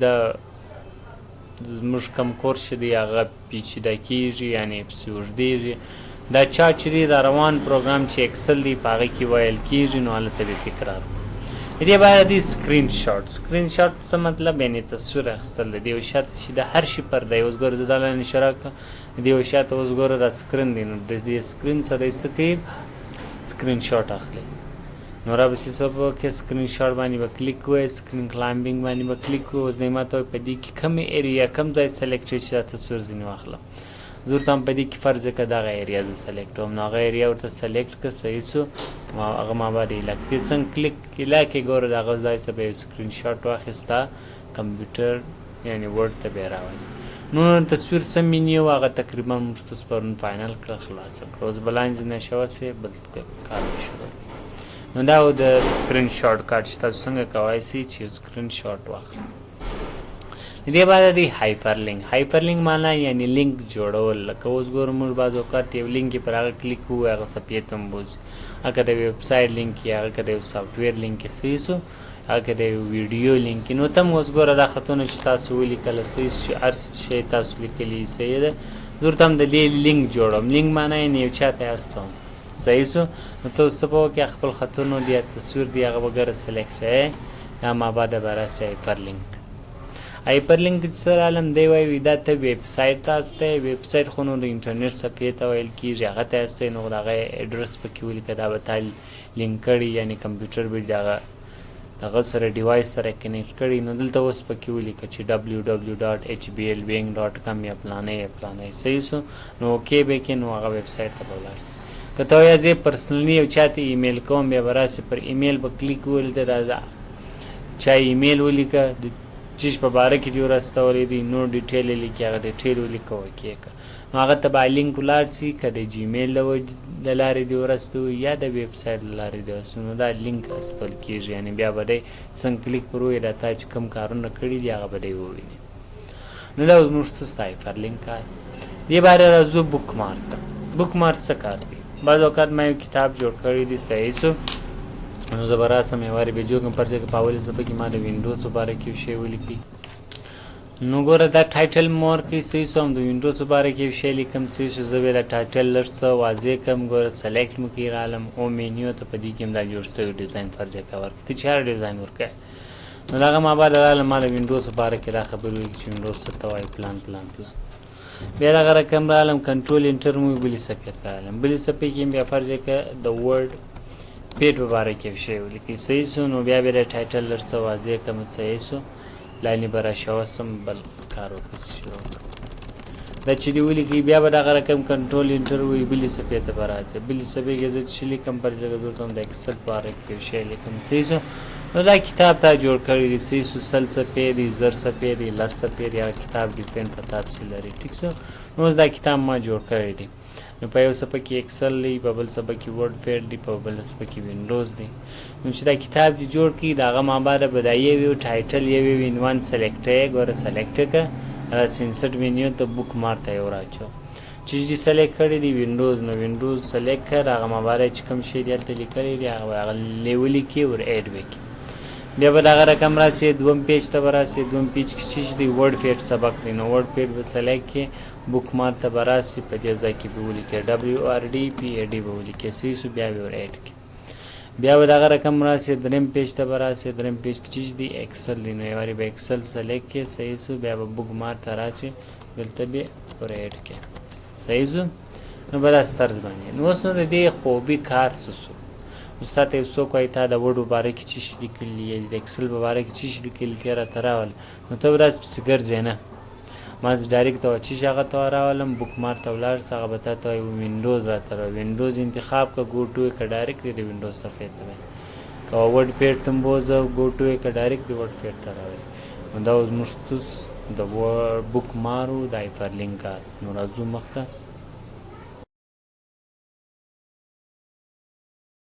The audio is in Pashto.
د زموږ کم کورس چې دی هغه پیچیده کېږي یعنې پسې اوږدېږي دا چا چې دی دا روان پروګرام چې اکسل دی په هغه کې ویل کېږي نو هلته به تکرار کړو د دې باید دی سکرین شاټ څه مطلب یعنې تصویر اخیستل د دې یو شاته چې د هر شي پر دی اوس ګوره زه دا لاندې اشاره کړم د دې یو شاته اوس ګوره دا سکرین دی نو د دې سکرین څخه دی څه کوي سکرین شاټ اخلي نو رابسې څه به وکړې سکرین شاټ باندې به کلیک کوئ سکرین کلایمبینګ باندې به کلیک کوئ اوس دی ماته وایي په دې کې کومې ایریا کوم ځای سلیکټ شي چې دا تصویر ځینې واخلم زه ورته هم په دې کې فرض کړه دغه ایریا زه سلیکټ کوم نو هغه ایریا ورته سلیکټ کړه صحیح شو هغه ما باندې ایله کړې څنګه کلیک ایله کې ګوره د هغه ځای څخه به یو سکرین شاټ واخیسته کمپیوټر یعنې ورډ ته به یې راولي نو تصویر څه مې نیو هغه تقریبا موږ تاسو پرون فاینل کړه خلاصه کړه اوس بله ځینې شوه چې بل کار به شروع کړي نو دا و د سکرین شاټ کارت چې تاسو څنګه کولی شئ چې یو سکرین شاټ واخلئ د دې بعد دی هایپر لینک معنا یعنی لینک جوړول لکه اوس ګورو موږ بعض اوقات یو لینک پر هغه کلیک کوو هغه صفحې ته هم بوځي هغه د ویب سایټ لینک یا هغه د یو سافټویر لینک صحیح شو هغه د یو ویډیو لینک نو ته هم اوس ګوره دا خطونه چې تاسو ولیکله صحیح شي هر شی تاسو لیکلي صحیح ده زه ورته هم د دې لینک جوړوم لینک معنا یعنې یو چا ته استوم صحیح شو نو ته اوس څه به وکړې خپل خطونه دی یا تصویر دی هغه به ګوره سلیکټ کړې دا ما بعده به راسي هایپر لینک چې څه رالم دی وایي دا ته ویب سایټ ته استی ویب سایټ خو نو د انټرنیټ صفحې ته ویل کېږي هغه ته استی نو د هغه ایډرس پکې ولیکه دا به تا لینک کړي یعنې کمپیوټر به دغه سره ډیوایس سره کنیکټ کړي نو دلته اوس پکې ولیکه چې www.hblbank.com یا پلانی صحیح شو نو اوکې به کې نو هغه ویب سایټ ته به ولاړ شي که ته وایې زه پرسنلي یو چا ته ایمیل کوم بیا به راسې پر ایمیل به کلیک وویل ته دا چا ایمیل ولیکه چیز په باره کې دې ورستولی دی نور ډیټیل یې لیکي هغه ډیټیل ولیکه اوکې که نو هغه ته به لینک ولاړ شي که د جیمیل د لارې دې ورستوي یا د ویب سایټ له لارې دې ورستوي نو دا لینک استول کېږي یعنې بیا به دی څنګه کلیک پر ووایي دا تا چې کوم کارونه کړي دي هغه به دی وویني نو دا زموږ ستاسو هایپر لینک کار دې باره راځو بک مارک ته بک مارک څه کار دی بعض اوقات ما یو کتاب جوړ کړی دی صحیح شو نو زه به راسم یو وارې به جوړ کړم پر ځای که په اولې څپه کې ما د وینډوز په باره کې یو شی ولیکي نو ګوره دا ټایټل مو ورکوي صحیح شو هم د وینډوز په باره کې یو شی لیکم صحیح شو زه به دا ټایټل لږ څه واضح کړم ګوره سلیکټ مو کې رالم او مینیو ته په دې کې هم دا جوړ شوی ډیزاین پر ځای که ورکړي ته چې هر ډیزاین ورکوې نو د هغه ما بعد رالم ما د وینډوز په باره کې دا خبرې ولیکي چې وینډوز څه ته وایي پلان بیا دغه رقم رالم کنټرول انټر مو بلې صفحې ته رالم بلې صفحې کې بیا فرض که د ورډ پیټ په باره کې یو شی ولیکئ صحیح شو نو بیا د ټایټل لږ څه واضح کړم صحیح شو لاینې به راشوسم بل کار وکړو شروع کړم دا چې دې ولیکئ بیا به دغه رقم کنټرول انټر ووایي بلې صفحې ته به راځي بلې صفحې کې زه څه لیکم پر ځای که زه ورته هم د اکسل په باره کې یو شی لیکم صحیح شو نو دا کتاب تا جوړ کړی دی صحیح شو 100 صفحې دی 1000 صفحې دی 10 صفحې دی هغه کتاب ډیپینډ په تا پسې لري ټیک شو نو اوس دا کتاب ما جوړ کړی دی نو په یو صفحه کې اکسل دی په بل صفحه کې ورډ فیډ دی په بل صفحه کې وینډوز دی نو چې دا کتاب دې جوړ کړي د هغه مابعده به دا یو ټایټل یو عنوان سلیکټ یې ګوره سلیکټ کړه راسې انسټ مینیو ته بک مارک ته یې وراچو چې دې سلیکټ کړی دی وینډوز نو وینډوز سلیکټ کړه هغه مابعده چې کوم شی دې هلته لیکلی دی هغه ولیکي ور ایډ وکړي بیا به دغه رقم راسي دوم پیج ته به راسي دوم پیج کې چې دی ورډ فیډ سبق دی نو ورډ فیډ به سلیکټ کړې بک مارک ته به راسي په دې ځای کې به ولیکې WRDPAD به ولیکې صحیح شو بیا به ور ایډ کړې بیا به دغه رقم راسي دریم پیج ته به راسي دریم پیج کې چې دی اکسل دی نو یو وارې به اکسل سلیکټ کړې صحیح شو بیا به بک مارک ته راسي دلته به ور ایډ کړې صحیح شو نو به داسې طرز باندې نو اوس نو د دې خوبي کار څه شو استاد یو څوک وایي تا د ورډ په باره کې څه شي لیکلي یا د اکسل په باره کې څه شي لیکلي ته راته راول نو ته به داسې پسې ګرځې نه ما ډایرکټ ته چې هغه ته راولم بک مارک ته ولاړ سه هغه به تا ته وایي وینډوز راته راوړي وینډوز انتخاب که ګو ټو یې که ډایرکټ د وینډوز صفحې ته وایي که ورډ پیډ ته هم بوځه ګو ټو یې که ډایرکټ د ورډ پیډ ته راوړي نو دا اوس موږ د بک مارو د هایپر لینک کار نو راځو مخ ته